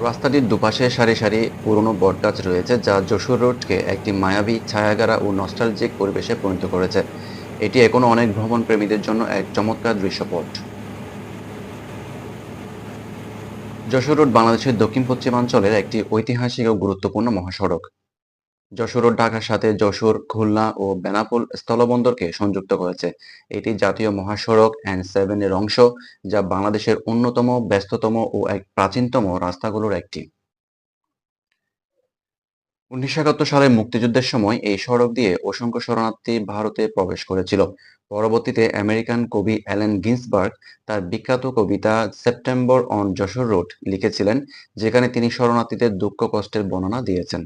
রাস্তাটির দুপাশে সারি সারি পুরনো বটগাছ রয়েছে, যা যশোর রোডকে একটি মায়াবী ছায়াগাড়া ও নস্টালজিক পরিবেশে পরিণত করেছে। এটি এখনো অনেক ভ্রমণ প্রেমীদের জন্য এক চমৎকার দৃশ্যপট। যশোর রোড বাংলাদেশের দক্ষিণ পশ্চিমাঞ্চলের একটি ঐতিহাসিক ও গুরুত্বপূর্ণ মহাসড়ক। যশোর রোড ঢাকার সাথে যশোর, খুলনা ও বেনাপোল স্থলবন্দরকে সংযুক্ত করেছে। এটি জাতীয় মহাসড়ক N7 এর অংশ, যা বাংলাদেশের অন্যতম ব্যস্ততম ও এক প্রাচীনতম রাস্তাগুলোর একটি। ১৯৭১ সালে মুক্তিযুদ্ধের সময় এই সড়ক দিয়ে অসংখ্য শরণার্থী ভারতে প্রবেশ করেছিল। পরবর্তীতে আমেরিকান কবি অ্যালেন গিন্সবার্গ তার বিখ্যাত কবিতা সেপ্টেম্বর অন যশোর রোড লিখেছিলেন, যেখানে তিনি শরণার্থীদের দুঃখ কষ্টের বর্ণনা দিয়েছেন।